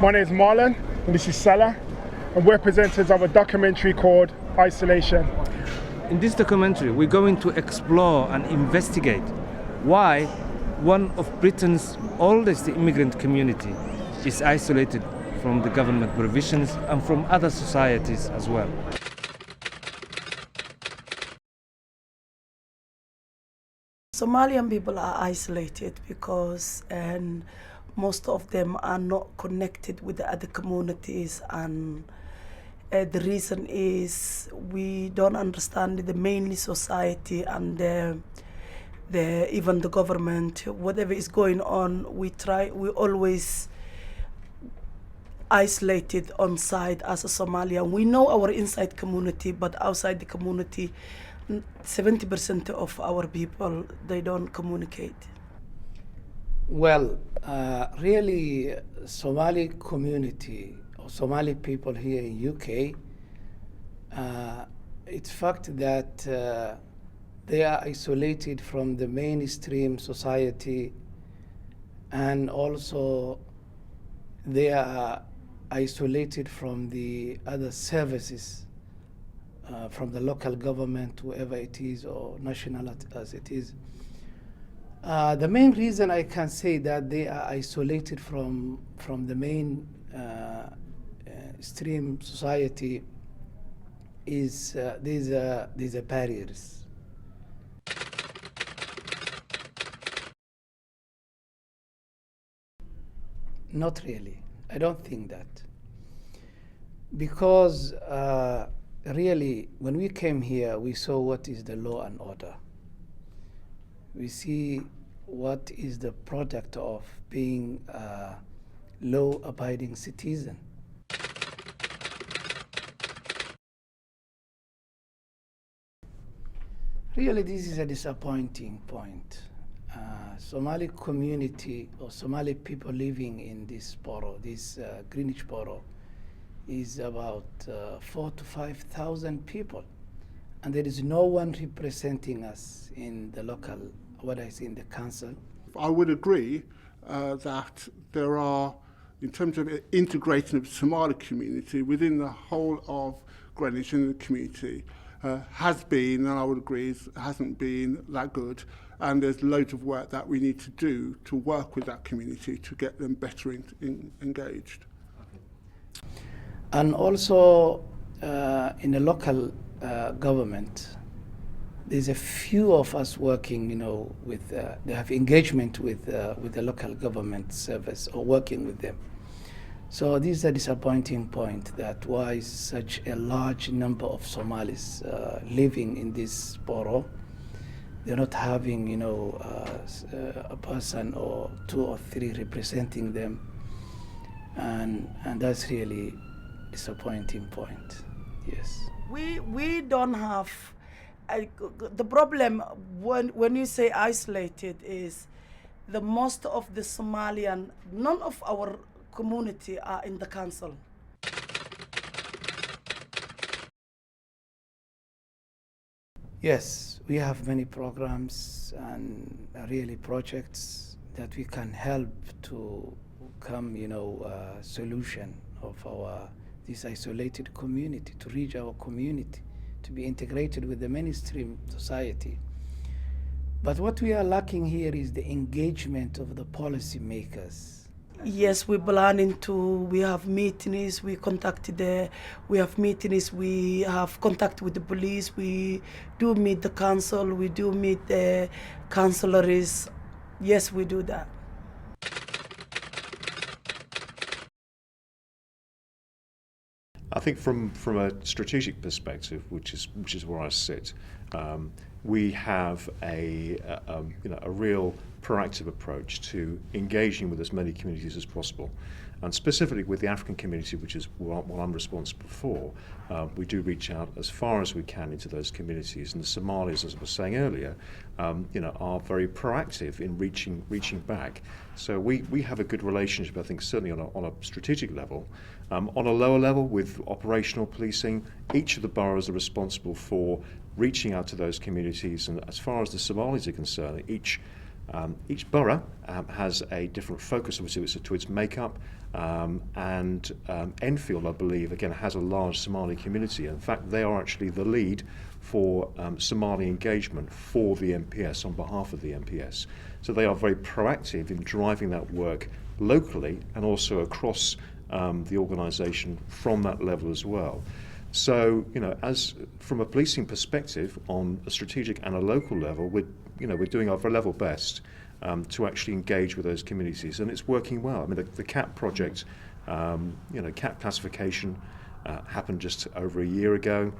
My name is Marlon, and this is Salah, and we're presenters of a documentary called Isolation. In this documentary, we're going to explore and investigate why one of Britain's oldest immigrant community is isolated from the government provisions and from other societies as well. Somalian people are isolated because most of them are not connected with the other communities, and the reason is we don't understand the mainly society and even the government. Whatever is going on, we always isolated on side as a Somalian. We know our inside community, but outside the community, 70% of our people, they don't communicate. Well, really, Somali community or Somali people here in UK, it's fact that they are isolated from the mainstream society, and also they are isolated from the other services, from the local government, whoever it is, or national as it is. The main reason I can say that they are isolated from the main stream society is these are barriers. Not really. I don't think that. Because really, when we came here, we saw what is the law and order. We see what is the product of being a law-abiding citizen. Really, this is a disappointing point. Somali community or Somali people living in this borough, this Greenwich borough, is about 4,000 to 5,000 people, and there is no one representing us in the local, what I say, in the council. I would agree that there are, in terms of integrating the Somali community within the whole of Greenwich and the community, has been, and I would agree, hasn't been that good. And there's loads of work that we need to do to work with that community to get them better engaged. And also in the local government, there's a few of us working, with they have engagement with the local government service or working with them. So this is a disappointing point, that why such a large number of Somalis living in this borough, they're not having, a person or two or three representing them, and that's really disappointing point. Yes. We don't have the problem when you say isolated is the most of the Somalian, none of our community are in the council. Yes, we have many programs and really projects that we can help to come, solution of this isolated community, to reach our community, to be integrated with the mainstream society. But what we are lacking here is the engagement of the policy makers. Yes, we're planning to, we have meetings, we have meetings, we have contact with the police, we do meet the council, we do meet the councillors. Yes, we do that. I think from a strategic perspective, which is where I sit, we have a real proactive approach to engaging with as many communities as possible, and specifically with the African community, which is what I'm responsible for. We do reach out as far as we can into those communities, and the Somalis, as I was saying earlier, are very proactive in reaching back. So we have a good relationship, I think, certainly on a strategic level. On a lower level, with operational policing, each of the boroughs are responsible for reaching out to those communities, and as far as the Somalis are concerned, each Each borough has a different focus to its makeup, and Enfield, I believe, again has a large Somali community. In fact, they are actually the lead for Somali engagement for the MPS on behalf of the MPS. So they are very proactive in driving that work locally and also across the organisation from that level as well. So, as from a policing perspective, on a strategic and a local level, we're doing our level best to actually engage with those communities, and it's working well. I mean, the CAP project, CAP classification happened just over a year ago,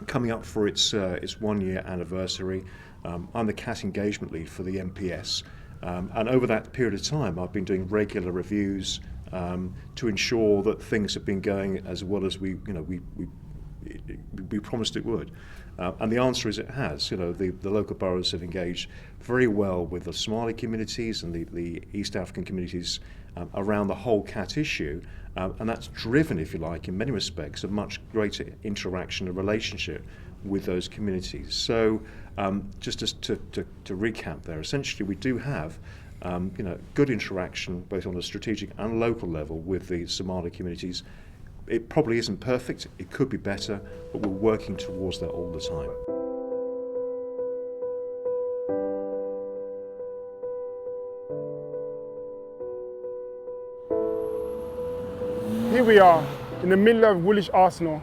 coming up for its 1 year anniversary. I'm the CAT engagement lead for the MPS, and over that period of time, I've been doing regular reviews to ensure that things have been going as well as we promised it would. And the answer is it has. The local boroughs have engaged very well with the Somali communities and the East African communities around the whole CAT issue, and that's driven, if you like, in many respects, a much greater interaction and relationship with those communities. So just to recap there, essentially we do have good interaction both on a strategic and local level with the Somali communities. It probably isn't perfect, it could be better, but we're working towards that all the time. Here we are in the middle of Woolwich Arsenal,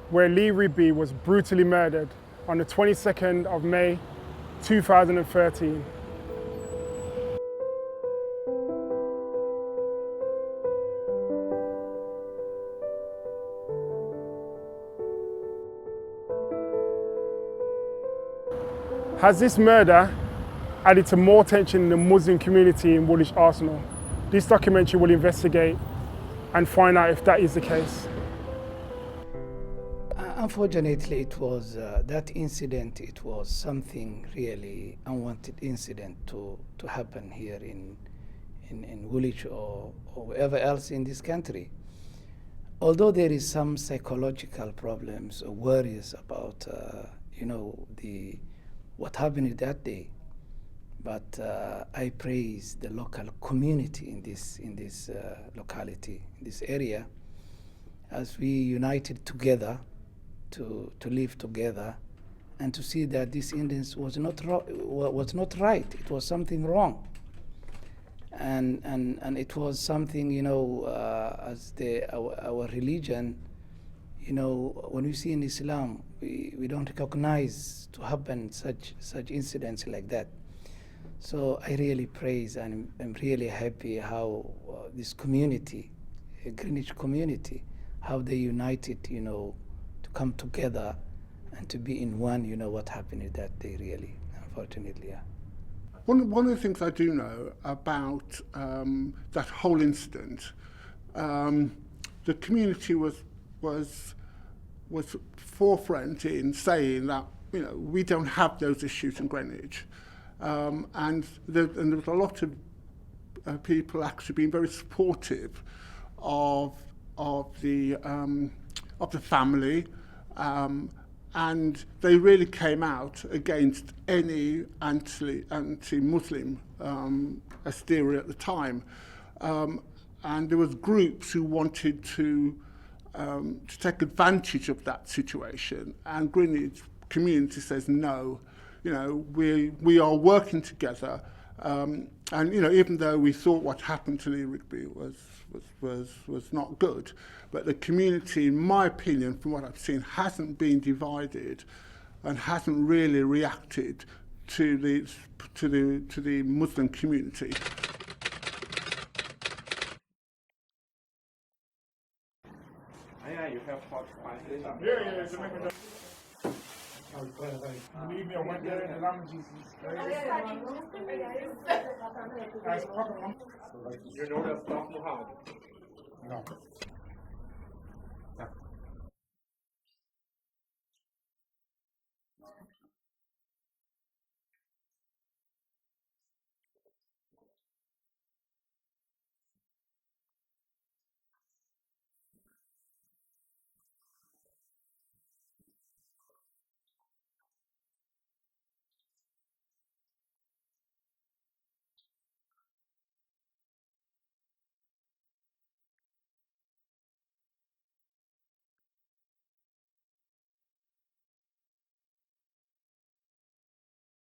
where Lee Rigby was brutally murdered on the 22nd of May 2013. Has this murder added to more tension in the Muslim community in Woolwich Arsenal? This documentary will investigate and find out if that is the case. Unfortunately, it was that incident. It was something really unwanted incident to happen here in Woolwich or wherever else in this country. Although there is some psychological problems or worries about what happened that day, but I praise the local community in this locality, in this area, as we united together to live together and to see that this incident was not right. It was something wrong, and it was something as our religion. When we see in Islam, we don't recognize to happen such incidents like that. So I really praise and I'm really happy how this community, Greenwich community, how they united, to come together and to be in one. What happened that day, really, unfortunately, yeah. One of the things I do know about that whole incident, the community was forefront in saying that we don't have those issues in Greenwich, and there was a lot of people actually being very supportive of the family, and they really came out against any anti-Muslim hysteria at the time, and there was groups who wanted to take advantage of that situation, and Greenwich community says no. We are working together, and even though we thought what happened to Lee Rigby was not good, but the community, in my opinion, from what I've seen, hasn't been divided and hasn't really reacted to the Muslim community. Believe me, I went there and I'm Jesus. You know that stuff, Muhammad? No.